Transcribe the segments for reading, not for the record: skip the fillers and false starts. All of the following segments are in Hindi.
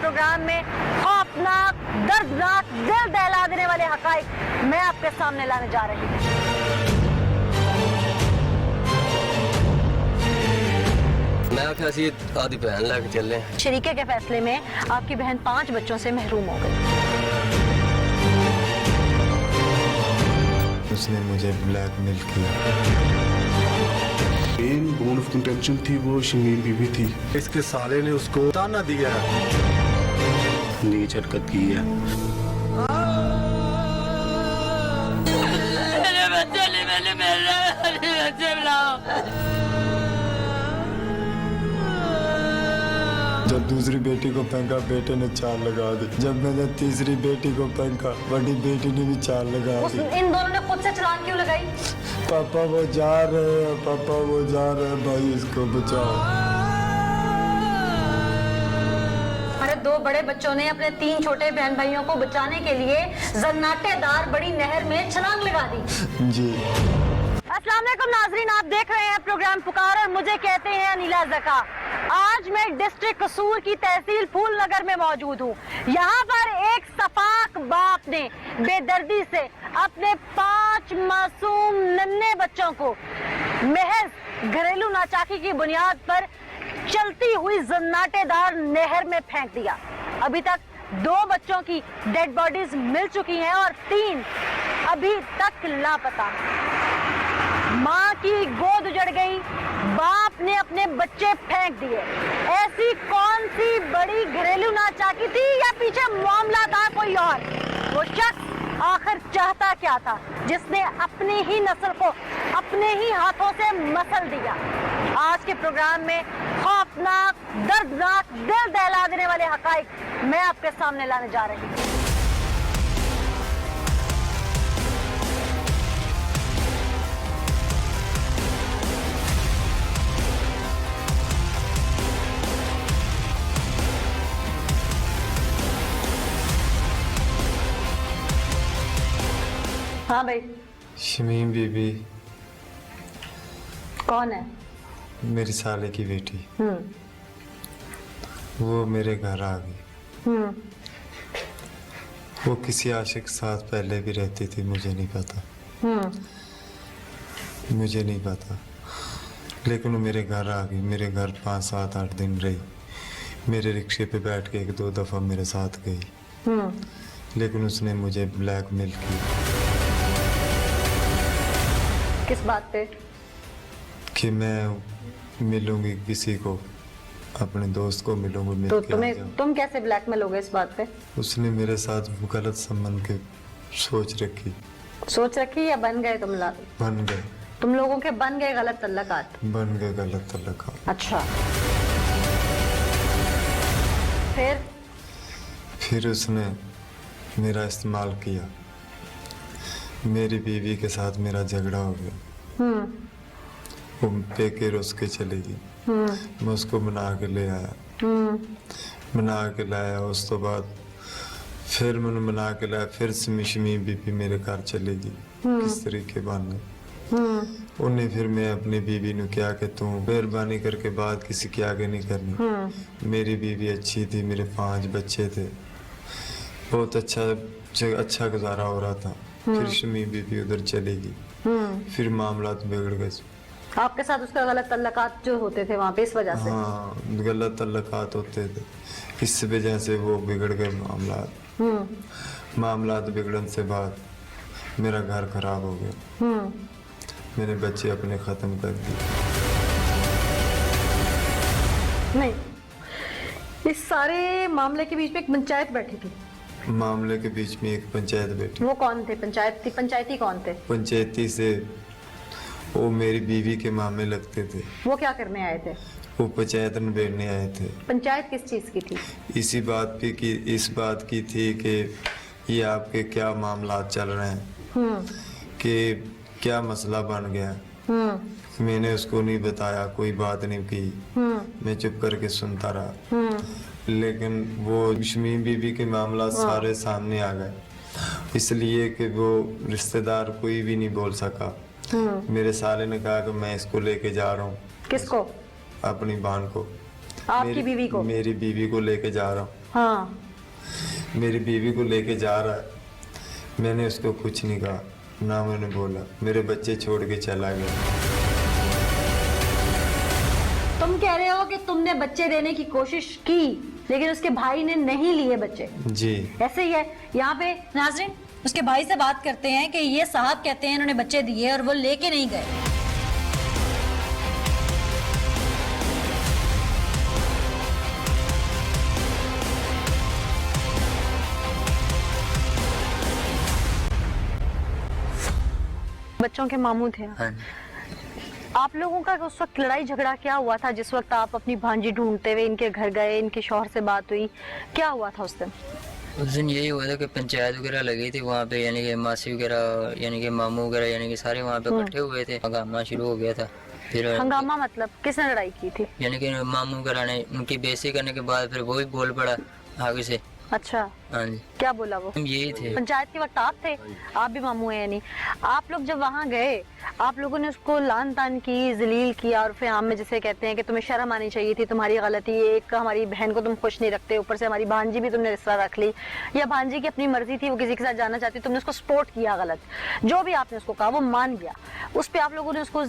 प्रोग्राम में खौफनाक, दर्दनाक, दिल दहला देने वाले हकाइक मैं आपके सामने लाने जा रही हूँ। मैं आखिर सी आदि बहन लेके चले। शरीके के फैसले में आपकी बहन 5 बच्चों से महरूम हो गई। उसने मुझे ब्लैकमेल किया। मेन बोन ऑफ कंटेंशन थी वो शमीम बीबी थी। इसके साले ने उसको ताना दिया है, नीच हरकत की है। मेरे बच्चे नहीं, मैंने मेरे बच्चे बुलाओ। जब दूसरी बेटी को फेंका बेटे ने चाल लगा दी। जब मैंने तीसरी बेटी को फेंका बड़ी बेटी ने भी चाल लगा दी। इन दोनों ने खुद से छलांग क्यों लगाई? पापा वो जा रहे हैं, पापा वो जा रहे हैं, भाई इसको बचाओ। हमारे 2 बड़े बच्चों ने अपने 3 छोटे बहन भाइयों को बचाने के लिए जन्नाटेदार बड़ी नहर में छलांग लगा दी। जी अस्सलाम वालेकुम नाजरीन, आप देख रहे हैं प्रोग्राम पुकार और मुझे कहते हैं अनिला ज़का। आज मैं डिस्ट्रिक्ट कसूर की तहसील फूलनगर में मौजूद हूँ। यहाँ पर एक सफाक बाप ने बेदर्दी से अपने 5 मासूम नन्हे बच्चों को महज घरेलू नाचाकी की बुनियाद पर चलती हुई जन्नाटेदार नहर में फेंक दिया। अभी तक 2 बच्चों की डेड बॉडीज मिल चुकी हैं और 3 अभी तक लापता। माँ की गोद उजड़ गई, बाप ने अपने बच्चे फेंक दिए। ऐसी कौन सी बड़ी घरेलू नाचाकी थी या पीछे मामला था कोई और? वो शख्स आखिर चाहता क्या था जिसने अपनी ही नस्ल को अपने ही हाथों से मसल दिया? आज के प्रोग्राम में खौफनाक, दर्दनाक, दिल दहला देने वाले हकाइक मैं आपके सामने लाने जा रही हूँ। हाँ भाई, शमीम बीबी कौन है? मेरी साले की बेटी। वो मेरे घर आ गई। वो किसी आशिक के साथ पहले भी रहती थी, मुझे नहीं पता। मुझे नहीं पता, लेकिन वो मेरे घर आ गई। मेरे घर 5, 7, 8 दिन रही। मेरे रिक्शे पे बैठ के 1-2 दफा मेरे साथ गई, लेकिन उसने मुझे ब्लैकमेल किया। किस बात पे? कि मैं मिलूंगी किसी को, अपने दोस्त को मिलूंगी, मिल तो के आ जाऊं। तुम कैसे ब्लैकमेल हो गए इस बात पे? उसने मेरे साथ गलत संबंध की सोच रखी। सोच रखी या बन गए तुम लोग? बन गए। तुम लोगों के बन गए गलत तल्लकात? बन गए गलत तल्लकात। अच्छा, फिर उसने मेरा इस्तेमाल किया। मेरी बीवी के साथ मेरा झगड़ा हो गया। वो पेके रुस के चलेगी। मैं उसको मना के ले आया। उस तो बाद फिर मैंने मना के लाया। फिर शमीम बीबी मेरे घर चलेगी। किस तरीके बहाने उन्हें फिर मैं अपनी बीवी ने क्या कि तू मेहरबानी करके बात किसी के आगे नहीं करनी। मेरी बीवी अच्छी थी, मेरे 5 बच्चे थे, बहुत अच्छा गुजारा हो रहा था। फिर शमीम बीबी उधर चलेगी। फिर मामला बिगड़ गए। आपके साथ उसका गलत तल्लकात जो होते थे वहाँ पे इस वजह से? हाँ, गलत तल्लकात होते थे, इस वजह से वो बिगड़ गए मामला बिगड़ने से बाद मेरा घर खराब हो गया। मैंने बच्चे अपने खत्म कर दिए। नहीं, इस सारे मामले के बीच में एक पंचायत बैठी थी। मामले के बीच में एक पंचायत बैठी। वो कौन थे? पंचायती कौन थे? पंचायती से वो मेरी बीवी के मामले लगते थे। वो क्या करने आए थे? वो पंचायत निबेड़ने आए थे। पंचायत किस चीज की थी? इस बात की थी कि ये आपके क्या मामला चल रहे हैं, कि क्या मसला बन गया। मैंने उसको नहीं बताया, कोई बात नहीं की। मैं चुप करके सुनता रहा। लेकिन वो शमीम बीबी के मामला सारे सामने आ गए, इसलिए कि वो रिश्तेदार कोई भी नहीं बोल सका। मेरे साले ने कहा कि मैं इसको लेके जा रहा हूँ। किसको? अपनी बहन को। आपकी बीवी को? मेरी बीवी को लेके जा रहा हूँ। हाँ। मेरी बीवी को लेके जा रहा है, मैंने उसको कुछ नहीं कहा, ना मैंने बोला, मेरे बच्चे छोड़ के चला गया। तुम कह रहे हो कि तुमने बच्चे देने की कोशिश की लेकिन उसके भाई ने नहीं लिए बच्चे, जी ऐसे ही है। यहाँ पे नाज़रीन उसके भाई से बात करते हैं कि ये साहब कहते हैं इन्होंने बच्चे दिए और वो लेके नहीं गए। बच्चों के मामू थे। हाँ आप लोगों का उस वक्त लड़ाई झगड़ा क्या हुआ था जिस वक्त आप अपनी भांजी ढूंढते हुए इनके घर गए, इनके शौहर से बात हुई, क्या हुआ था उस दिन? उस दिन यही हुआ था कि पंचायत वगैरह लगी थी वहाँ पे, यानी कि मासी वगैरह यानी कि मामू वगैरह यानी कि सारे वहाँ पे इकट्ठे हुए थे। हंगामा शुरू हो गया था। फिर हंगामा मतलब किसने लड़ाई की थी? यानी कि मामू वगैरह ने उनकी बेइज्जती करने के बाद फिर वो भी बोल पड़ा आगे से। अच्छा, हाँ जी, क्या बोला वो? हम यही थे। पंचायत के वक्त आप थे, आप भी मामू हैं यानी। आप लोग जब वहाँ गए आप लोगों ने उसको लान तान की, जलील किया और फिर आम में जिसे कहते हैं कि तुम्हें शर्म आनी चाहिए थी, तुम्हारी गलती, एक हमारी बहन को तुम खुश नहीं रखते, ऊपर से हमारी भांजी भी तुमने रिश्ता रख ली, या भांजी की अपनी मर्जी थी वो किसी के साथ जाना चाहती, तुमने उसको सपोर्ट किया, गलत जो भी आपने उसको कहा वो मान गया, उस पर आप लोगों ने उसको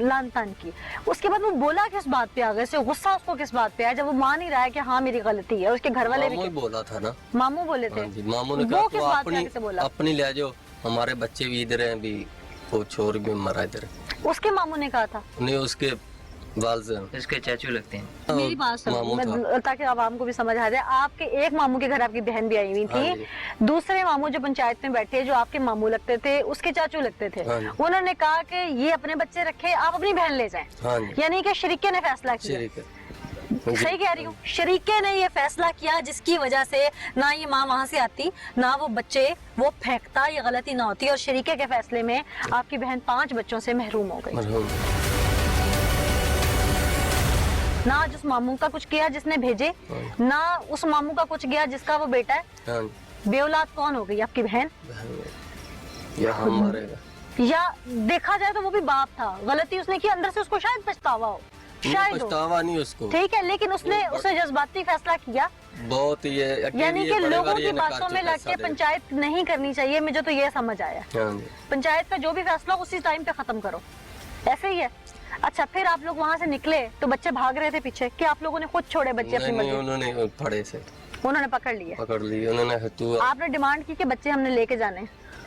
लान तान की। उसके बाद वो बोला किस बात पे आ गए, गुस्सा उसको किस बात पे आया जब वो मान ही रहा है कि हाँ मेरी गलती है? उसके घर वाले भी बोला था ना, मामू बोले थे। हाँ जी, मामू ने वो कहा किस तो बात पे आगे से बोला? अपनी ले जाओ, हमारे बच्चे भी इधर हैं, भी वो छोर भी मरा इधर। उसके मामू ने कहा था? नहीं, उसके वालिद इसके चाचू लगते हैं। मेरी बात सुनो, मामू था। मैं ताकि आवाम को भी समझ आ जाए। आपके एक मामू के घर आपकी बहन भी आई हुई हाँ थी, दूसरे मामू जो पंचायत में बैठे जो आपके मामू लगते थे उसके चाचू लगते थे, हाँ जी। उन्होंने कहा कि ये अपने बच्चे रखे, आप अपनी बहन ले जाएं। हाँ जी, यानी कि शरीके ने फैसला किया। शरीक है। सही कह रही हूँ, शरीके ने ये फैसला किया जिसकी वजह से ना ये माँ वहां से आती, ना वो बच्चे वो फेंकता, ये गलती ना होती, और शरीके के फैसले में आपकी बहन 5 बच्चों से महरूम हो गई। मरहूम। ना जिस मामू का कुछ किया जिसने भेजे, ना उस मामू का कुछ गया जिसका वो बेटा है। हाँ, बेऔलाद कौन हो गई? आपकी बहन। या हम मारेगा, या देखा जाए तो वो भी बाप था, गलती उसने की, अंदर से उसको शायद पछतावा हो, शायद हो, पछतावा नहीं उसको, ठीक है, लेकिन उसने जज्बाती फैसला किया। बहुत ये यानी कि लोगों की बातों में लग के पंचायत नहीं करनी चाहिए, मुझे तो ये समझ आया। हाँ जी। पंचायत का जो भी फैसला उसी टाइम पे खत्म करो, ऐसे ही है। अच्छा, फिर आप लोग वहाँ से निकले तो बच्चे भाग रहे थे पीछे, कि आप लोगों ने खुद छोड़े बच्चे अपनी नहीं, मर्जी? उन्होंने फड़े से उन्होंने पकड़ लिए, पकड़ ली उन्होंने। तू आपने डिमांड की कि बच्चे हमने लेके जाने?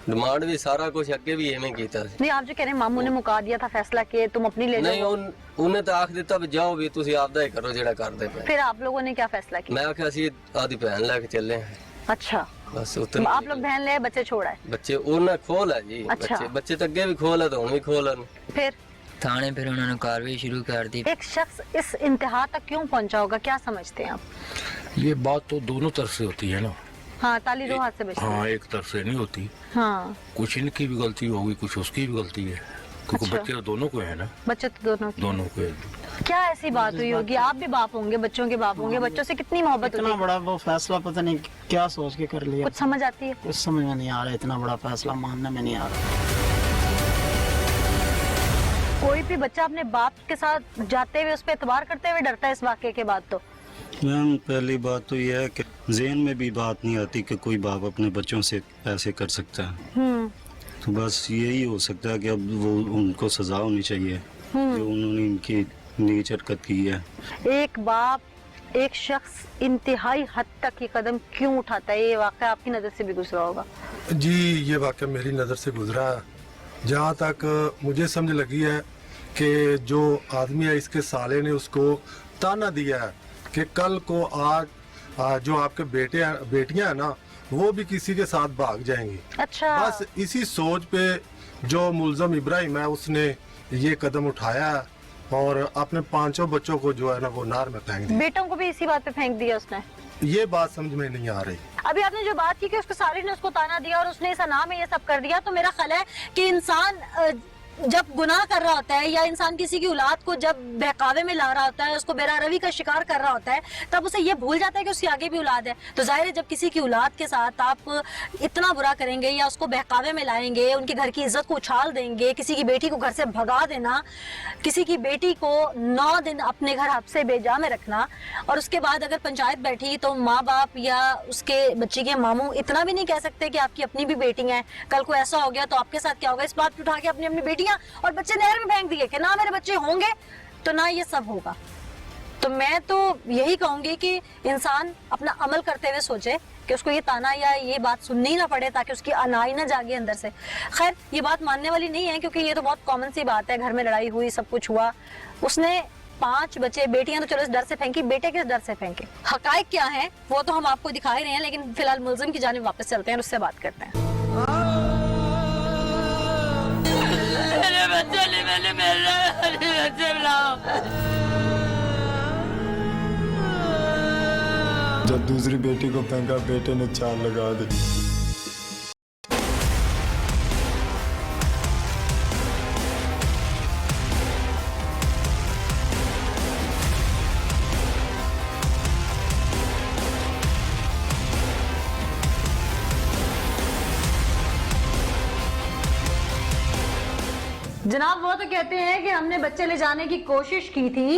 डिमांड भी सारा कुछ अगे भी एवं कीता। नहीं, आप जो कह रहे हैं मामू ने मुका दिया था फैसला कि तुम अपनी ले नहीं, जाओ, उन्हें तो आख दिता भी जाओ भी तुसी आपदा ही करो जेड़ा करदे पे। फिर आप लोगों ने क्या फैसला किया? मैं आख्या सी आधी बहन लेके चले हैं। अच्छा, बस उतने आप लोग बहन ले, बच्चे छोड़ा है? बच्चे उन्हें खोल है जी। अच्छा। बच्चे तो अगे भी खोल है तो हुन भी खोल है। फिर थाने फिर उन्होंने कार्रवाई शुरू कर दी। एक शख्स इस इंतहा तक क्यों पहुंचा होगा, क्या समझते हैं आप? ये बात तो दोनों तरफ से होती है ना। हाँ, ताली दो हाथ से बचती है। हाँ, एक तरफ से नहीं होती। हाँ, कुछ इनकी भी गलती होगी, कुछ उसकी भी गलती है, क्योंकि अच्छा। बच्चे तो दोनों को है ना, बच्चे तो दोनों के। दोनों को है। क्या ऐसी बात हुई होगी? आप भी बाप होंगे, बच्चों के बाप होंगे, बच्चों से कितनी मोहब्बत इतना होती है, बड़ा वो फैसला पता नहीं क्या सोच के कर लिया, कुछ समझ आती है? कुछ समझ में नहीं आ रहा, इतना बड़ा फैसला मानने में नहीं आ रहा। कोई भी बच्चा अपने बाप के साथ जाते हुए उस पर एतबार करते हुए डरता है इस वाक्य के बाद। तो मैम, पहली बात तो यह है कि ज़हन में भी बात नहीं आती कि कोई बाप अपने बच्चों से ऐसे कर सकता है। तो बस यही हो सकता है कि अब वो उनको सजा होनी चाहिए जो उन्होंने इनकी नीच हरकत की है। एक बाप, एक शख्स इंतहाई हद तक ये कदम क्यों उठाता है? ये वाकया आपकी नजर से भी गुजरा होगा। जी, ये वाकया मेरी नज़र से गुजरा है। जहाँ तक मुझे समझ लगी है कि जो आदमी है इसके साले ने उसको ताना दिया है कि कल को आज जो आपके बेटियां हैं ना वो भी किसी के साथ भाग जाएंगी। अच्छा, बस इसी सोच पे जो मुलजम इब्राहिम है उसने ये कदम उठाया है और अपने 5 बच्चों को जो है ना वो नार में फेंक दिया। बेटों को भी इसी बात पे फेंक दिया उसने। ये बात समझ में नहीं आ रही। अभी आपने जो बात की कि उसके साले ने उसको ताना दिया और उसने इस अना में ये सब कर दिया, तो मेरा ख्याल है कि इंसान जब गुनाह कर रहा होता है या इंसान किसी की औलाद को जब बहकावे में ला रहा होता है, उसको बेरारवी का शिकार कर रहा होता है, तब उसे ये भूल जाता है कि उसकी आगे भी औलाद है। तो जाहिर है जब किसी की औलाद के साथ आप इतना बुरा करेंगे या उसको बहकावे में लाएंगे, उनके घर की इज्जत को उछाल देंगे, किसी की बेटी को घर से भगा देना, किसी की बेटी को 9 दिन अपने घर हफ्से बेजा में रखना, और उसके बाद अगर पंचायत बैठी तो माँ बाप या उसके बच्चे के मामू इतना भी नहीं कह सकते कि आपकी अपनी भी बेटी है, कल को ऐसा हो गया तो आपके साथ क्या होगा। इस बात पे उठा के अपनी अपनी बेटियां और बच्चे नहर में फेंक दिए कि ना मेरे बच्चे होंगे तो ना ये सब होगा। तो मैं तो यही कहूंगी कि इंसान अपना अमल करते हुए सोचे कि उसको ये ताना या ये बात सुननी ही ना पड़े, ताकि उसकी अनाई ना जागे अंदर से। खैर ये बात मानने वाली नहीं है, क्योंकि ये तो बहुत कॉमन सी बात है, घर में लड़ाई हुई, सब कुछ हुआ, उसने 5 बच्चे, बेटियां तो चलो इस डर से फेंकी, बेटे किस डर से फेंके। हकायक क्या है वो तो हम आपको दिखा ही रहे हैं, लेकिन फिलहाल मुल्जिम की जानिब वापस चलते हैं और उससे बात करते हैं। मेरे बच्चे नहीं, मैंने मेरे बच्चे बुलाओ। जब दूसरी बेटी को फेंका, बेटे ने 4 लगा दी। जनाब वो तो कहते हैं कि हमने बच्चे ले जाने की कोशिश की थी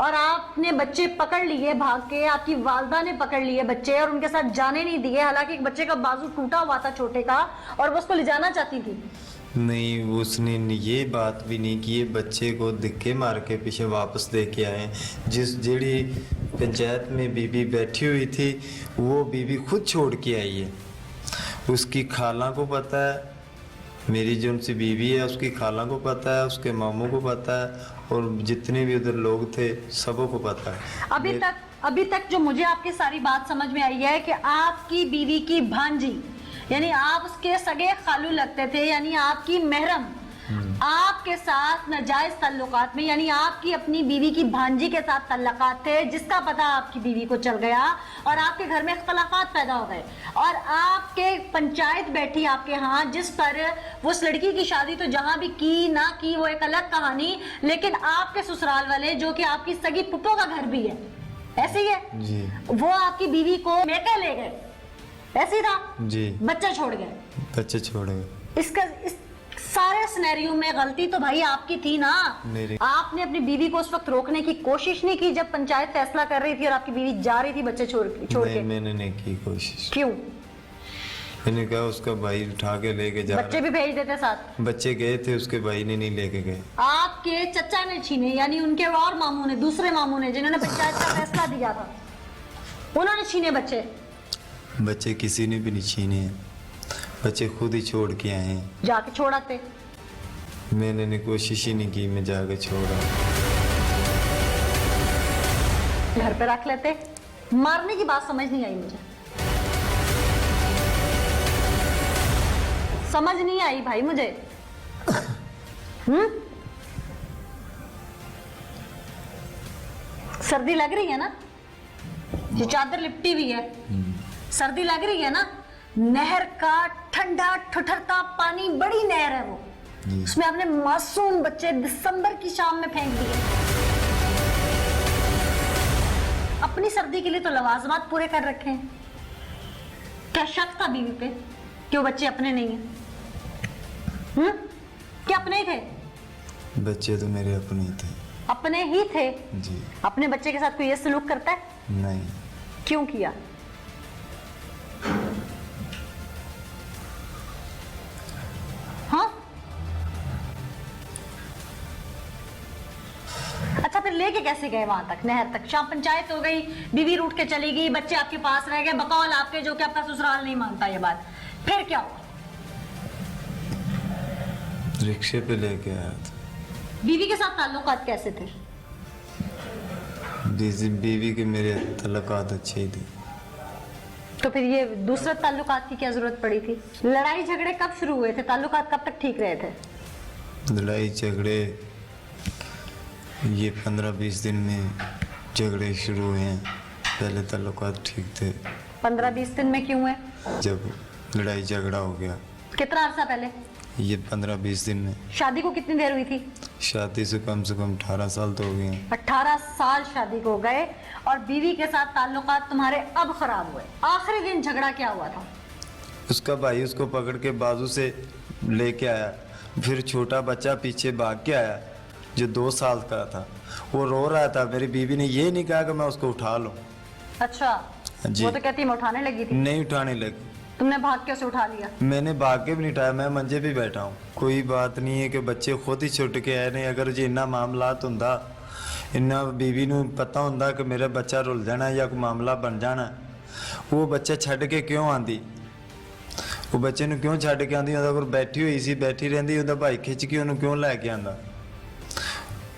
और आपने बच्चे पकड़ लिए भाग के, आपकी वालदा ने पकड़ लिए बच्चे और उनके साथ जाने नहीं दिए, हालांकि एक बच्चे का बाजू टूटा हुआ था छोटे का और वो उसको ले जाना चाहती थी। नहीं, उसने ये बात भी नहीं की, ये बच्चे को धक्के मार के पीछे वापस दे के आए। जिस जेड़ी पंचायत में बीबी बैठी हुई थी वो बीबी खुद छोड़ के आई है। उसकी खाला को पता है, मेरी जो उनसे बीवी है उसकी खाला को पता है, उसके मामू को पता है और जितने भी उधर लोग थे सबों को पता है। अभी तक जो मुझे आपकी सारी बात समझ में आई है कि आपकी बीवी की भांजी, यानी आप उसके सगे खालू लगते थे, यानी आपकी महरम आपके साथ नाजायज ताल्लुकात में, यानी आपकी अपनी बीवी की भांजी के साथ ताल्लुकात थे, जिसका पता आपकी बीवी को चल गया और आपके घर में इख्तलाफात पैदा हो गए और आपके पंचायत बैठी आपके यहाँ, जिस पर उस लड़की की शादी तो जहां भी की ना की वो एक अलग कहानी, लेकिन आपके ससुराल वाले जो कि आपकी सगी पुप्पो का घर भी है, ऐसे ही है जी, वो आपकी बीवी को मेके ले गए, ऐसे ही था जी, बच्चे छोड़ गए, बच्चे छोड़ गए। इस सारे सिनेरियो में गलती तो भाई आपकी थी ना। आपने अपनी बीवी को उस वक्त रोकने की कोशिश नहीं की जब पंचायत फैसला कर रही थी और आपकी बीवी जा रही थी बच्चे छोड़ के। मैंने नहीं की कोशिश। क्यों? मैंने कहा उसका भाई उठा के लेके जा, बच्चे भी भेज देते साथ। बच्चे गए थे, उसके भाई ने नहीं लेके गए। आपके चचा ने छीने, यानी उनके और मामू ने, दूसरे मामू ने जिन्होंने पंचायत का फैसला दिया था, उन्होंने छीने बच्चे। बच्चे किसी ने भी नहीं छीने हैं, बच्चे खुद ही छोड़ के आए हैं। जाके छोड़ाते? मैंने कोशिश ही नहीं की, मैं जाके छोड़ा। घर पे रख लेते। मारने की बात समझ नहीं आई मुझे, समझ नहीं आई भाई मुझे। सर्दी लग रही है ना, ये चादर लिपटी हुई है, सर्दी लग रही है ना। नहर का ठंडा ठुठरता पानी, बड़ी नहर है वो, उसमें आपने मासूम बच्चे दिसंबर की शाम में फेंक दिए। अपनी सर्दी के लिए तो लवाजमात पूरे कर रखे हैं, क्या शक था बीवी पे कि वो बच्चे अपने नहीं हैं? क्या अपने ही थे? बच्चे तो मेरे अपने ही थे। अपने ही थे जी। अपने बच्चे के साथ कोई ये सलूक करता है? नहीं। क्यों किया? हाँ, अच्छा फिर लेके कैसे गए वहां तक, नहर तक? शाम पंचायत हो गई, बीवी रूठ के चली गई, बच्चे आपके पास रह गए, बकौल आपके जो कि आपका ससुराल नहीं मानता ये बात, फिर क्या हुआ? रिक्शे पे लेके आया था। बीवी के साथ ताल्लुकात कैसे थे? बीवी के मेरे ताल्लुकात अच्छे थे। तो फिर ये दूसरे ताल्लुकात की क्या जरूरत पड़ी थी? लड़ाई झगड़े कब शुरू हुए थे? ताल्लुकात कब तक ठीक रहे थे? लड़ाई झगड़े ये 15-20 दिन में झगड़े शुरू हुए हैं, पहले ताल्लुकात ठीक थे। 15-20 दिन में क्यों हुए? जब लड़ाई झगड़ा हो गया। कितना अर्सा पहले? ये 15-20 दिन में। शादी को कितनी देर हुई थी? शादी से कम 18 साल तो हो गए हैं। 18 साल शादी को गए और बीवी के साथ ताल्लुकात तुम्हारे अब खराब हुए। आखिरी दिन झगड़ा क्या हुआ था? उसका भाई उसको पकड़ के बाजू से लेके आया, फिर छोटा बच्चा पीछे भाग के आया जो 2 साल का था, वो रो रहा था। मेरी बीवी ने ये नहीं कहा कि मैं उसको उठा लूं। अच्छा, जी। वो तो कहती मैं उठाने लगी थी। नहीं उठाने लगी। तुमने भाग के उसे उठा लिया? मैंने भाग के भी नहीं उठाया, मैं मंजे पे बैठा हूँ। कोई बात नहीं है कि बच्चे खुद ही छुट के आए नहीं। अगर जो इन्ना मामलात हुंदा, इन्ना बीवी नूं पता हुंदा कि मेरा बच्चा रुल जाना या कोई मामला बन जाना, वो बच्चा छड़ के क्यों आंदी? वो बच्चे नूं क्यों छड़ के आंदी? ਉਹਦਾ ਕੋਲ बैठी हुई सी, बैठी रहंदी, ਉਹਦਾ भाई खिंच के ਉਹਨੂੰ क्यों लेके आंदा?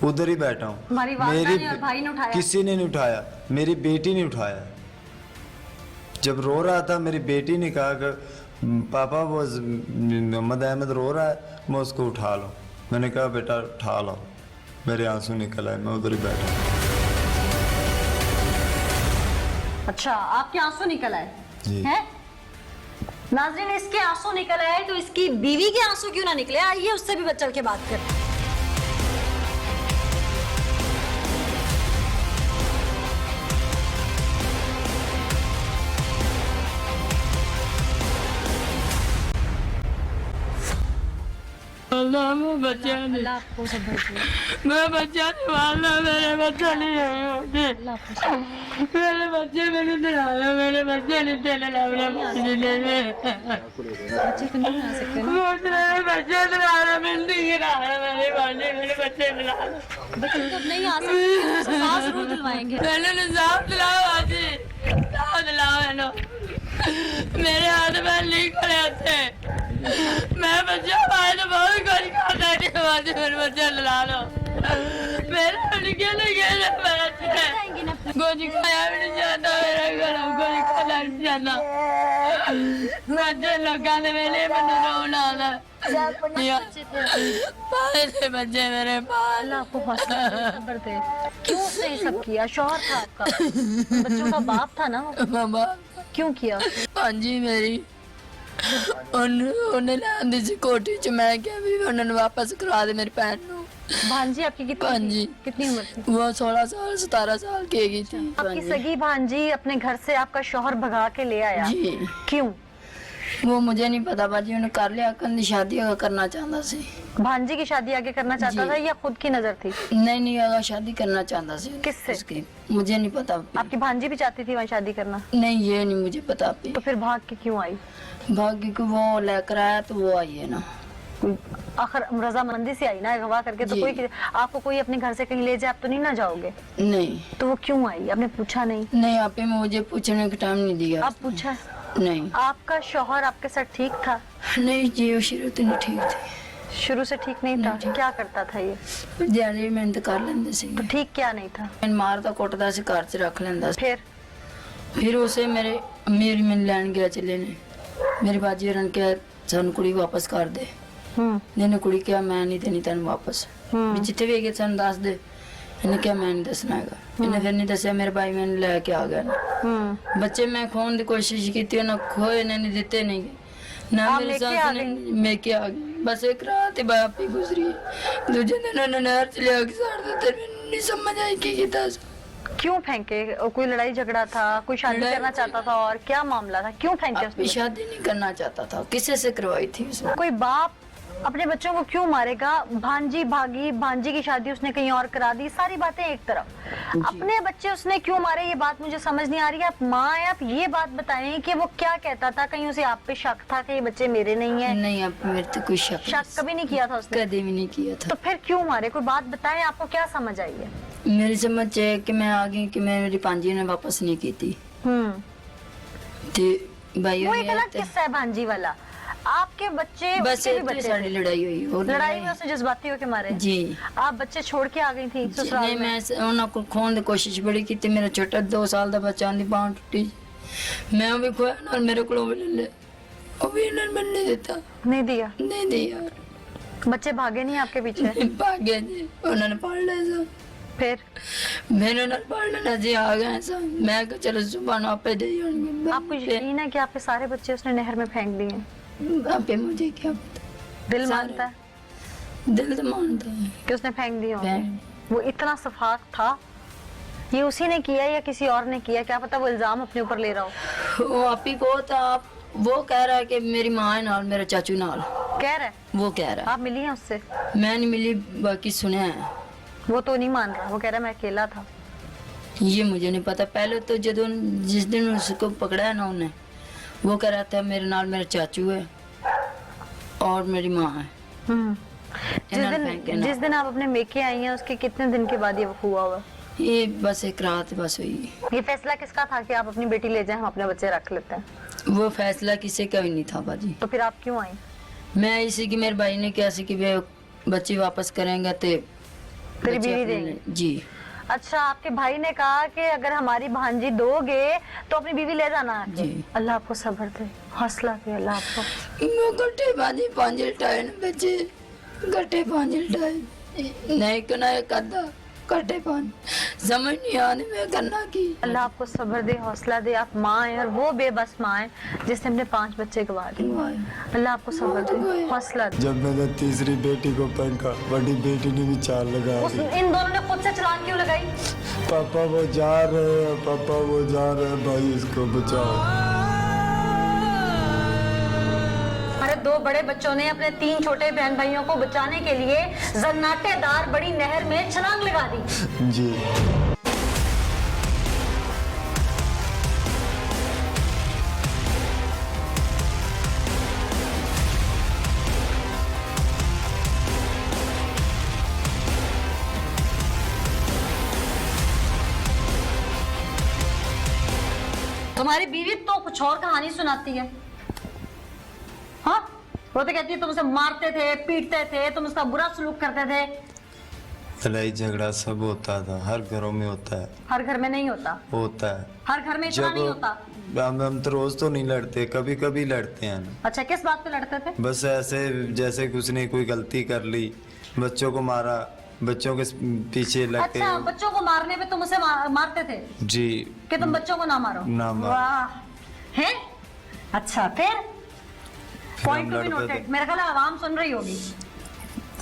उधर ही बैठा हूँ। तुम्हारी वालिदा ने और भाई ने उठाया? किसी ने नहीं उठाया, मेरी बेटी ने उठाया। जब रो रहा था मेरी बेटी ने कहा कि पापा वो मोहम्मद अहमद रो रहा है, मैं उसको उठा लूँ। मैंने कहा बेटा उठा लो। मेरे आंसू निकल आए, मैं उधर ही बैठा। अच्छा, आपके आंसू निकल आए जी। हैं? नाज़रीन, इसके आंसू निकल आए तो इसकी बीवी के आंसू क्यों ना निकले? आइए उससे भी चल के बात करते हैं। अल्लाह मैं बच्चा नहीं, मैं बच्चा नहीं मारना, मेरे बच्चा नहीं है मुझे। मेरे बच्चे मैंने दिलाया, मेरे बच्चे नहीं तेरे लावले मारने दे। मेरे बच्चे दिलाया, मिलती गिरा मेरे बाले, मेरे बच्चे दिला। नहीं आ सकते, जरूर दिलवाएंगे। मैंने निजाम दिलाओ आज, दिलाओ है। मेरे हाथ में नहीं खड़े थे, मैं बच्चा पाए तो बहुत कुछ खाता है। मेरे बच्चे ला लो, मेरे लड़के लगे मेरा कुछ खाया भी नहीं जाता, मेरा घर कुछ खाना नहीं जाता। बच्चे लोगों ने मेरे मैंने रोना आना बच्चे मेरे पास। आपको खबर थे, क्यों उसने ये सब किया? शौहर था आपका, बच्चों का बाप था ना? मामा क्यों किया? हाँ जी, मेरी उन्हें लांदी सी कोठी च, मैं क्या भी उन्होंने वापस करा दे मेरी भैन नूं। भांजी आपकी कितनी भांजी कितनी उम्र थी? वो 16 साल 17 साल की गई थी। आपकी सगी भांजी अपने घर से आपका शौहर भगा के ले आया? जी। क्यों? वो मुझे नहीं पता बाजी, उन्हें कर लिया, कंदी शादी करना चाहता सी। भांजी की शादी आगे करना चाहता था या खुद की नजर थी? नहीं अगर शादी करना चाहता सी। किससे? उसकी मुझे नहीं पता। आपकी भांजी भी चाहती थी वहाँ शादी करना? नहीं, ये नहीं मुझे पता। तो फिर भाग के क्यों आई? भाग्य को वो लेकर आया तो वो आई है ना, आखिर रजामंदी से आई ना, अगवा करके। तो जी। कोई आपको कोई अपने घर से कहीं ले जाए, आप तो नहीं ना जाओगे? नहीं। तो वो क्यों आई? आपने पूछा नहीं? नहीं, आप मुझे पूछने का टाइम नहीं दिया। आप पूछा? नहीं। आपका शौहर आपके साथ ठीक था? नहीं जी, वो शुरू तो नहीं ठीक थी। शुरू से ठीक नहीं था? क्या करता था ये? दिहाड़ी मेहनत कर लेंदे सी। तो ठीक क्या नहीं था? मारदा कुटदा सी, घर च रख लेंदा सी। फिर उसे मेरी मैन लैन गया चले ने, मेरी बाजी रन के सन कुड़ी वापस कर दे। ने कुड़ी क्या मैं नहीं देनी तेन वापस, जिथे भी गए सन दस दे। इन्हें क्या मैं नहीं दसना है, इन्हें फिर नहीं दसिया। मेरे भाई मैंने लेके आ गया ना। बच्चे मैं खोने की कोशिश की थी, ना खोए नहीं दिते नहीं ना। मेरी सास ने मैं क्या आ गई। बस एक रात ही बाप ही गुजरी, दूजे दिन उन्होंने नहर च लिया के साड़ दिते। नहीं समझ आई की था। क्यों फेंके? कोई लड़ाई झगड़ा था? कोई शादी करना चाहता था? और क्या मामला था? क्यों फेंके उसने? शादी नहीं करना चाहता था, किसी से करवाई थी उसने। कोई बाप अपने बच्चों को क्यों मारेगा? भांजी भागी, भांजी की शादी उसने कहीं और करा दी, सारी बातें एक तरफ। अपने बच्चे उसने क्यों मारे, ये बात मुझे समझ नहीं आ रही है। आप माँ हैं, आप ये बात बताएं कि वो क्या कहता था? कहीं उसे आप पे शक था कि ये बच्चे मेरे नहीं है? नहीं, आप मेरे तो कोई शक कभी नहीं किया था उसने? कभी भी नहीं किया था। तो फिर क्यों मारे? कोई बात बताएं, आपको क्या समझ आई है? मेरी समझ है कि मैं आ गई कि मेरी भांजी ने वापस नहीं की थी। भाई वो एक अलग किस्सा है भांजी वाला। आपके बच्चे, बस भी बच्चे सारी लड़ाई हुई, और लड़ाई में उसने जज्बाती होके मारे? जी। आप बच्चे छोड़ के आ गई थी ससुराल नहीं, में? मैं उन्होंने को खोने की कोशिश बड़ी की थी। मेरा छोटा 2 साल का बच्चा आंदी बांह टूटी, मैं भी खोया ना, मेरे को ले ले, वो भी इन्होंने मैंने नहीं देता। नहीं दिया? नहीं दिया। बच्चे भागे नहीं आपके पीछे? भागे जी, उन्होंने पढ़ लिया। फिर मैंने ना पढ़ लेना जी, आ गए ऐसा। मैं कहा चलो सुबह ना पे दे होंगे। आपको यकीन है कि आपके सारे बच्चे उसने नहर में फेंक दिए? आपे मुझे क्या पता। दिल सारे। मानता है दिल तो मानता है। कि उसने फेंक दी होगी। फेंक। वो इतना सफाक था, ये उसी ने किया या किसी और ने किया, क्या पता वो इल्जाम अपने ऊपर ले रहा हो। वो आप ही को था, वो कह रहा है कि मेरी माँ है नाल, मेरा चाचू नाल, कह रहा है। वो कह रहा आप मिली हैं उससे? है। मैं नहीं मिली, बाकी सुने हैं। वो तो नहीं मान रहा, वो कह रहा है मैं अकेला था। ये मुझे नहीं पता। पहले तो जिस दिन उसको पकड़ा है ना उन्हें, वो कह रहा था मेरे नाल मेरा चाचू है और मेरी माँ है। जिस दिन आप अपने मेके आई हैं उसके कितने दिन के बाद ये हुआ होगा? ये बस एक रात बस हुई। ये फैसला किसका था कि आप अपनी बेटी ले जाएं, हम अपने बच्चे रख लेते हैं? वो फैसला किसी का भी नहीं था बाजी। तो फिर आप क्यों आई? मैं इसी की, मेरे भाई ने कहा सी कि वे बच्चे वापस करेंगे तो तेरी बच्चे बीवी अपने देंगे? जी। अच्छा, आपके भाई ने कहा कि अगर हमारी भांजी दोगे तो अपनी बीवी ले जाना आके। जी। अल्लाह आपको सब्र दे, हौसला दे अल्लाह आपको। मैं गट्टे बाजी 5 टाइम बच्चे गट्टे 5 टाइम नहीं कना करदा गट्टे 5 समझ नहीं आने में करना की। अल्लाह आपको सब्र दे, हौसला दे। आप माँ हैं और वो बेबस माँ हैं जिसने अपने 5 बच्चे गवा दिए। अल्लाह आपको सब्र दे, हौसला दे। जब मैंने तीसरी बेटी को फेंका, बड़ी बेटी ने भी चाल लगा दी। इन दोनों ने खुद से चलान क्यों लगाई? पापा वो जा रहे हैं, पापा वो जा रहे हैं, भाई इसको बचाओ। हमारे 2 बड़े बच्चों ने अपने 3 छोटे बहन भाइयों को बचाने के लिए जन्नाटेदार बड़ी नहर में छलांग लगा दी। जी। तुम्हारी बीवी तो कुछ और कहानी सुनाती है। हाँ, वो तो कहती है तुम उसे मारते थे, पीटते थे, तुम उसका बुरा सलूक करते थे। लड़ाई झगड़ा सब होता था, हर घरों में होता है। हर घर में नहीं होता, होता है। हर घर में इतना नहीं होता। हम तो रोज तो नहीं लड़ते, कभी कभी लड़ते हैं ना। अच्छा, किस बात पे लड़ते थे? बस ऐसे जैसे कुछ ने कोई गलती कर ली, बच्चों को मारा, बच्चों के पीछे लगते। अच्छा, बच्चों को मारने पे तुम उसे मारते थे? जी। कि तुम बच्चों को ना मारो? ना मारो। वाह, है? अच्छा, फिर पॉइंट टू बी नोटेड। मेरा ख्याल है आवाम सुन रही होगी।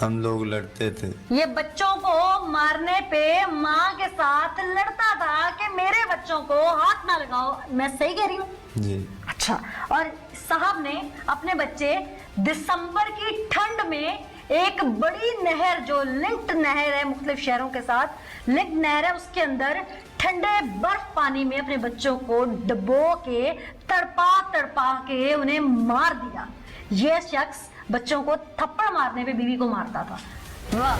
हम लोग लड़ते थे। ये बच्चों को मारने पे माँ के साथ लड़ता था कि मेरे बच्चों को हाथ ना लगाओ। मैं सही कह रही हूँ? जी। अच्छा, और साहब ने अपने बच्चे दिसंबर की ठंड में एक बड़ी नहर, जो लिंक्ड नहर है मुख्तलिफ शहरों के साथ, लिंक्ड नहर है, उसके अंदर ठंडे बर्फ पानी में अपने बच्चों को डुबो के तड़पा के उन्हें मार दिया। यह शख्स बच्चों को थप्पड़ मारने पे बीवी को मारता था। वाह।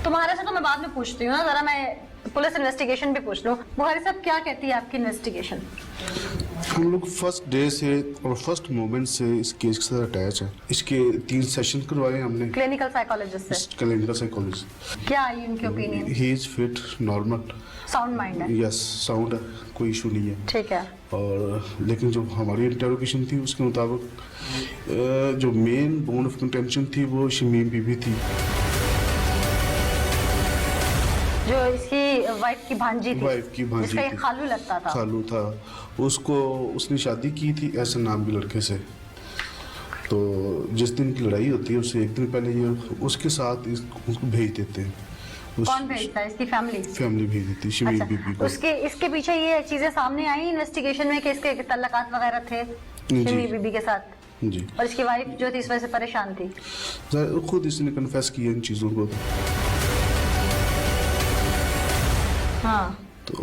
तुम्हारे से तो मैं बाद में पूछती हूँ ना, जरा मैं पुलिस इन्वेस्टिगेशन भी पूछ लूं। बुहारी साहब, क्या कहती है आपकी इन्वेस्टिगेशन? हम लोग फर्स्ट डे से और फर्स्ट मोमेंट से इस केस के साथ अटैच है। इसके 3 सेशन करवाए हमने क्लिनिकल साइकोलॉजिस्ट से। Clinical psychologist. क्या आई उनकी opinion? He is fit, normal, sound mind है? यस, साउंड है, कोई इशू नहीं है। ठीक है। और लेकिन जो हमारी इंटरोगेशन थी उसके मुताबिक जो मेन बोन ऑफ कंटेंशन थी वो शमीम बीबी थी, जो इसकी वाइफ की भांजी थी। वाइफ की भांजी जिसका ये थी। खालू लगता था। खालू था। उसको उसने शादी की थी ऐसे नाम के लड़के से। तो जिस दिन की लड़ाई होती है उससे एक दिन पहले ये उसके साथ उसको भेज देते हैं। कौन भेजता है? इसकी फैमिली? फैमिली भेज देती है शमीम बीबी को। इसके पीछे ये चीजें सामने आई इन्वेस्टिगेशन में कि इसके तल्लकात वगैरह थे शमीम बीबी के साथ? जी। और इसकी वाइफ जो थी इस वजह से परेशान थी? खुद इसने कन्फेस किया इन चीज़ों को। हाँ। तो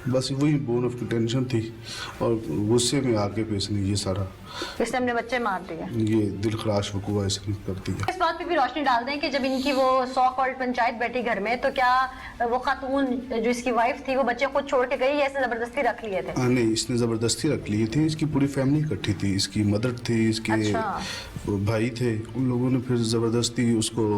बस वही बोन ऑफ कंटेंशन थी और गुस्से में आके पे इसने ये सारा, इसने अपने बच्चे मार दिए। ये दिल खराश वकूआ इसने कर दिया। इस बात पे भी रोशनी डाल दें कि जब इनकी वो 100 कॉल्ड पंचायत बैठी घर में, तो क्या वो खातून जो इसकी वाइफ थी वो बच्चे खुद छोड़ के गई या इसने जबरदस्ती रख लिए थे? नहीं, इसने जबरदस्ती रख लिए थे। इसकी पूरी फैमिली इकट्ठी थी, इसकी मदर थी, इसके भाई थे। उन लोगों ने फिर जबरदस्ती उसको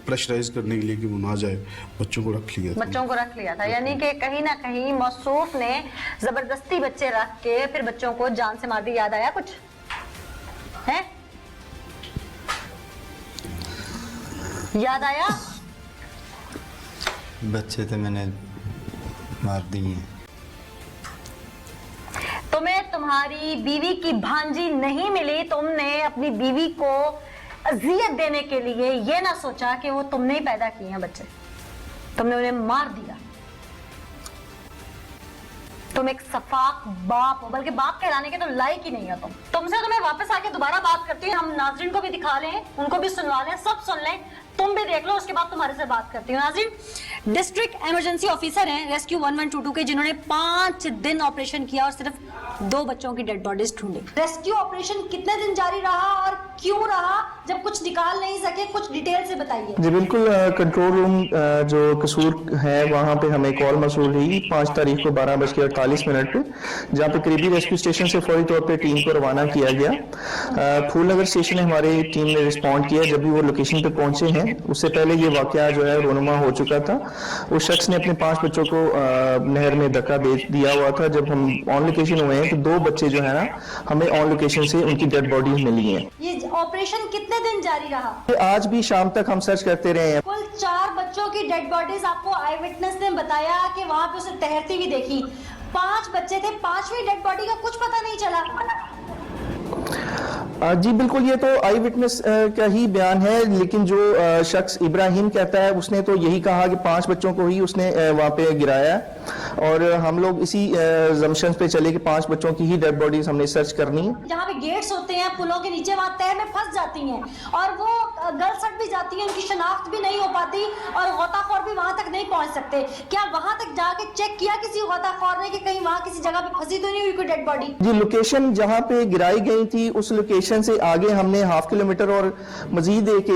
प्रेशराइज करने के लिए कि वो ना जाए, बच्चों को रख लिया था। बच्चों को रख लिया था, यानी कि कहीं ना कहीं मौसूफ ने जबरदस्ती बच्चे रख के फिर बच्चों को जान से मार दी। याद आया कुछ है? याद आया? बच्चे तो मैंने मार दिए। तुम्हें तुम्हारी बीवी की भांजी नहीं मिली, तुमने अपनी बीवी को अजियत देने के लिए ये ना सोचा कि वो तुमने ही पैदा किए हैं बच्चे, तुमने उन्हें मार दिया। तुम एक सफाक बाप हो, बल्कि बाप कहलाने के तो लायक ही नहीं हो तुम। तुमसे तो मैं वापस आके दोबारा बात करती हूँ, हम नाज़रीन को भी दिखा लें, उनको भी सुनवा लें, सब सुन लें, तुम भी देख लो, उसके बाद तुम्हारे से बात करती हूँ। नाज़रीन, डिस्ट्रिक्ट इमरजेंसी ऑफिसर हैं रेस्क्यू 1122 के, जिन्होंने 5 दिन ऑपरेशन किया और सिर्फ 2 बच्चों की डेड बॉडीज ढूंढी। रेस्क्यू ऑपरेशन कितने दिन जारी रहा और क्यों रहा, जब कुछ निकाल नहीं सके, कुछ डिटेल से बताइए। जी बिल्कुल, कंट्रोल रूम जो कसूर है वहाँ पे हमें कॉल मसूल हुई 5 तारीख को 12:48 पे, जहाँ पे करीबी रेस्क्यू स्टेशन से फौरी तौर पे टीम को रवाना किया गया। फूलनगर स्टेशन में हमारी टीम ने रिस्पॉन्ड किया। जब भी वो लोकेशन पे पहुंचे हैं, उससे पहले ये वाकया जो है रोनुमा हो चुका था। उस शख्स ने अपने 5 बच्चों को नहर में धक्का दे दिया हुआ था। जब हम ऑन लोकेशन हुए हैं तो 2 बच्चे जो है ना, हमें ऑन लोकेशन से उनकी डेड बॉडीज मिली हैं। ये ऑपरेशन कितने दिन जारी रहा? आज भी शाम तक हम सर्च करते रहे हैं। कुल 4 बच्चों की डेड बॉडीज आपको आई विटनेस ने बताया कि वहां पे उसे तैरती हुई देखी। 5 बच्चे थे, 5वीं डेड बॉडी का कुछ पता नहीं चला। जी बिल्कुल, ये तो आई विटनेस का ही बयान है, लेकिन जो शख्स इब्राहिम कहता है उसने तो यही कहा कि 5 बच्चों को ही उसने वहाँ पे गिराया है। और हम लोग इसी जम्पशन पे चले कि 5 बच्चों की ही डेड बॉडीज हमने सर्च करनी है। जहाँ पे गेट्स होते हैं पुलों के नीचे, वहाँ तैर में फंस जाती हैं और वो गल सट भी जाती है, उनकी शनाख्त भी नहीं हो पाती और गोताखोर भी वहाँ तक नहीं पहुँच सकते। क्या वहाँ तक जाके चेक किया किसी गोताखोर ने कि कहीं वहाँ किसी जगह पे फंसी तो नहीं हुई कोई डेड बॉडी? जी, लोकेशन जहाँ पे गिराई गई थी उस लोकेशन से आगे हमने 1/2 किलोमीटर और मजीद 1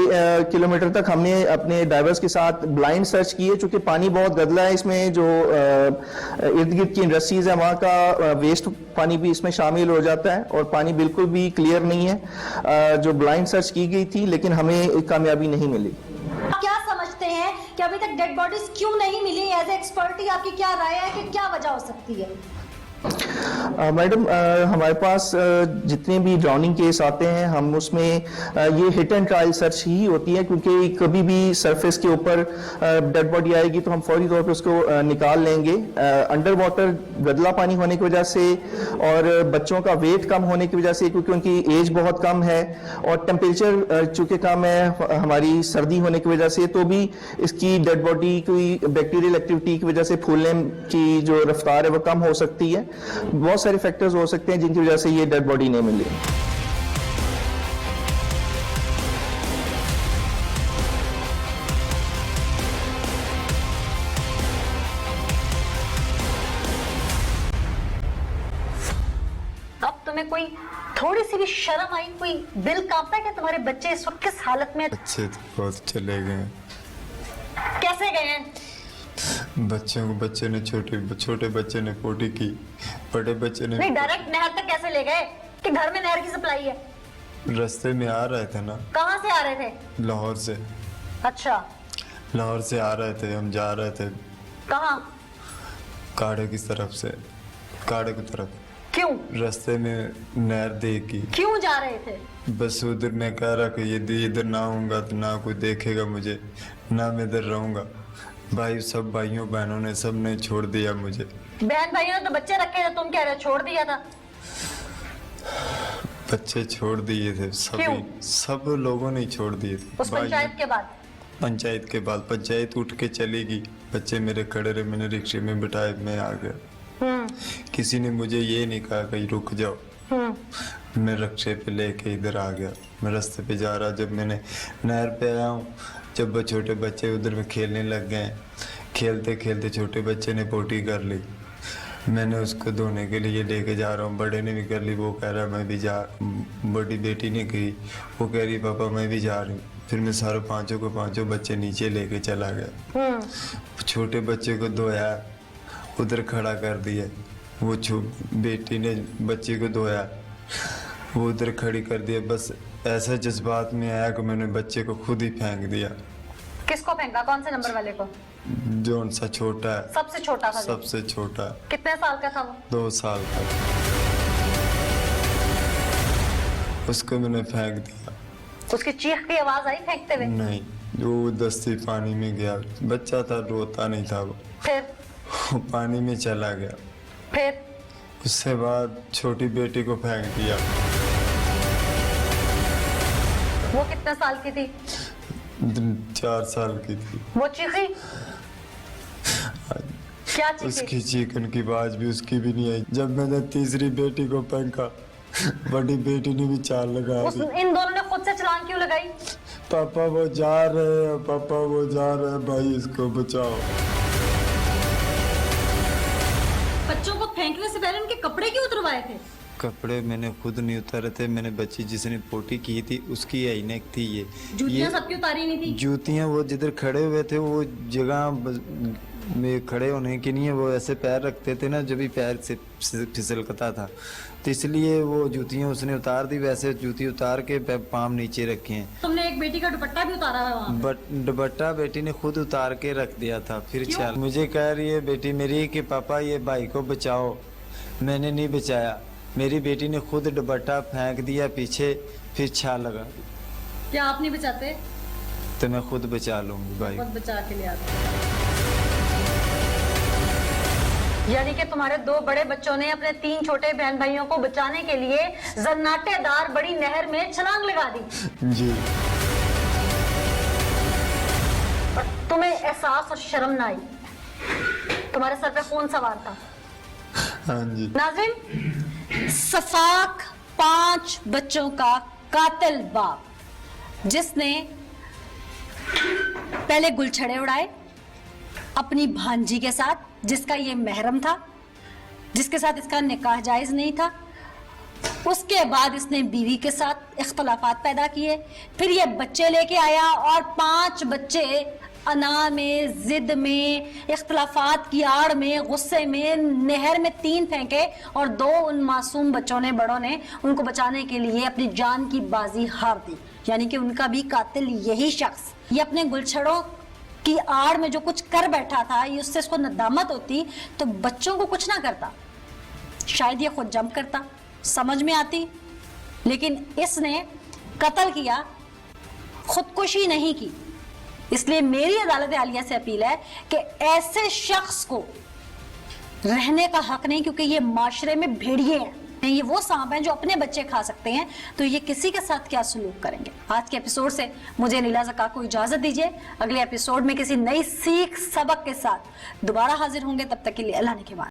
किलोमीटर तक हमने अपने डाइवर्स के साथ ब्लाइंड सर्च किए। चूंकि पानी बहुत गदला है, इसमें जो इर्द गिर्द की इंडस्ट्रीज है वहाँ का वेस्ट पानी भी इसमें शामिल हो जाता है और पानी बिल्कुल भी क्लियर नहीं है। जो ब्लाइंड सर्च की गई थी लेकिन हमें कामयाबी नहीं मिली। क्या समझते हैं कि अभी तक डेड बॉडीज क्यों नहीं मिली? एज ए एक्सपर्टी आपकी क्या राय है कि क्या वजह हो सकती है? मैडम, हमारे पास जितने भी ड्राउनिंग केस आते हैं हम उसमें ये हिट एंड ट्रायल सर्च ही होती है, क्योंकि कभी भी सरफेस के ऊपर डेड बॉडी आएगी तो हम फौरी तौर पे उसको निकाल लेंगे। अंडर वाटर गदला पानी होने की वजह से और बच्चों का वेट कम होने की वजह से, क्योंकि उनकी एज बहुत कम है और टेम्परेचर चूँकि कम है हमारी सर्दी होने की वजह से, तो भी इसकी डेड बॉडी कोई बैक्टीरियल एक्टिविटी की वजह से फूलने की जो रफ्तार है वो कम हो सकती है। बहुत सारे फैक्टर्स हो सकते हैं जिनकी वजह से ये डेड बॉडी नहीं मिली। अब तुम्हें कोई थोड़ी सी भी शर्म आई? कोई दिल कांपता है कि तुम्हारे बच्चे इस वक्त किस हालत में? अच्छे तो बहुत चले गए। कैसे गए हैं? बच्चे ने छोटे बच्चे ने पोटी की, बड़े बच्चे ने नहीं, डायरेक्ट नहर तक कैसे ले गए कि घर में नहर की सप्लाई है? रास्ते में आ रहे थे ना। कहाँ से आ रहे थे? लाहौर से। अच्छा, लाहौर से आ रहे थे, हम जा रहे थे कहाँ? काड़े की तरफ से, काड़े की तरफ। क्यों? रास्ते में नहर देखी। क्यों जा रहे थे? बस उधर मैं कह रहा कि यदि इधर ना आऊंगा तो ना कोई देखेगा मुझे, ना मैं इधर रहूंगा। भाई सब भाइयों बहनों ने सब ने छोड़ दिया मुझे। बहन भाइयों ने तो बच्चे रखे थे, तुम कह रहे हो छोड़ दिया था? बच्चे छोड़ दिए थे क्यों? सब लोगों ने छोड़ दिए थे। उस पंचायत के बाद? पंचायत के बाद पंचायत उठ के चली गई, बच्चे मेरे खड़े रहे, मैंने रिक्शे में बिठाए, मैं आ गया। किसी ने मुझे ये नहीं कहा कहीं रुक जाओ। मैं रिक्शे पे लेके इधर आ गया। मैं रास्ते पे जा रहा, जब मैंने नहर पे आया हूँ, जब छोटे बच्चे उधर में खेलने लग गए, खेलते खेलते छोटे बच्चे ने पोटी कर ली। मैंने उसको धोने के लिए लेके जा रहा हूँ, बड़े ने भी कर ली, वो कह रहा मैं भी जा, बड़ी बेटी ने कही, वो कह रही पापा मैं भी जा रही हूँ। फिर मैं सारे पांचों बच्चे नीचे लेके चला गया। छोटे बच्चे को धोया, उधर खड़ा कर दिया, वो बेटी ने बच्चे को धोया, वो उधर खड़ी कर दिया। बस ऐसा जज्बात में आया कि मैंने बच्चे को खुद ही फेंक दिया। किसको फेंका? कौन से नंबर वाले को? जो सा छोटा है, सबसे छोटा था? सबसे छोटा। कितने साल का था वो? 2 साल का। उसको मैंने फेंक दिया। उसकी चीख की आवाज आई फेंकते हुए? नहीं, वो दस्ती पानी में गया, बच्चा था, रोता नहीं था वो। फिर? वो पानी में चला गया। फिर? उसके बाद छोटी बेटी को फेंक दिया। वो कितने साल की थी? 4 साल की थी। वो चीखी? क्या चीखी? उसकी चीखन की आवाज भी उसकी भी नहीं आई। जब मैंने तीसरी बेटी को फेंका, बड़ी बेटी ने भी चाल लगा दी। इन दोनों ने खुद से छलांग क्यों लगाई? पापा वो जा रहे हैं, पापा वो जा रहे हैं, भाई इसको बचाओ। बच्चों को फेंकने से पहले उनके कपड़े क्यों उतरवाए थे? कपड़े मैंने खुद नहीं उतारे थे, मैंने बच्ची जिसने पोटी की थी उसकी ऐनक थी ये। जूतियां सबकी उतारी नहीं थी? जूतियां वो जिधर खड़े हुए थे वो जगह में खड़े होने के लिए वो ऐसे पैर रखते थे ना, जब भी पैर से फिसलता था, तो इसलिए वो जूतियां उसने उतार दी। वैसे जूती उतार के पाँव नीचे रखे हैं। तुमने एक बेटी का दुपट्टा भी उतारा है वहाँ? दुपट्टा बेटी ने खुद उतार के रख दिया था। फिर चल मुझे कह रही है बेटी मेरी कि पापा ये भाई को बचाओ। मैंने नहीं बचाया, मेरी बेटी ने खुद दुपट्टा फेंक दिया पीछे, फिर छाल लगा। क्या आप नहीं बचाते? तो मैं खुद बचा लूंगी भाई। खुद बचा के ले आते। यानी कि तुम्हारे 2 बड़े बच्चों ने अपने 3 छोटे बहन भाइयों को बचाने के लिए जन्नाटेदार बड़ी नहर में छलांग लगा दी। जी। और तुम्हें एहसास और शर्म ना आई? तुम्हारे सर पे खून सवार था। हाँ जी। नाज़रीन, सफाक 5 बच्चों का कातिल बाप, जिसने पहले गुलछड़े उड़ाए अपनी भांजी के साथ, जिसका ये महरम था, जिसके साथ इसका निकाह जायज नहीं था। उसके बाद इसने बीवी के साथ इख्तलाफात पैदा किए, फिर ये बच्चे लेके आया और 5 बच्चे अना में, जिद में, इख्तलाफात की आड़ में, गुस्से में नहर में 3 फेंके और 2 उन मासूम बच्चों ने, बड़ों ने उनको बचाने के लिए अपनी जान की बाजी हार दी। यानी कि उनका भी कातिल यही शख्स। ये अपने गुलछड़ों की आड़ में जो कुछ कर बैठा था, ये उससे इसको नदामत होती तो बच्चों को कुछ ना करता, शायद ये खुद जंप करता, समझ में आती। लेकिन इसने कत्ल किया, खुदकुशी नहीं की। इसलिए मेरी अदालत आलिया से अपील है कि ऐसे शख्स को रहने का हक नहीं, क्योंकि ये माशरे में भेड़िए हैं, ये वो सांप हैं जो अपने बच्चे खा सकते हैं, तो ये किसी के साथ क्या सलूक करेंगे। आज के एपिसोड से मुझे नीला ज़का को इजाजत दीजिए। अगले एपिसोड में किसी नई सीख सबक के साथ दोबारा हाजिर होंगे। तब तक के लिए अल्लाह ने के बाद।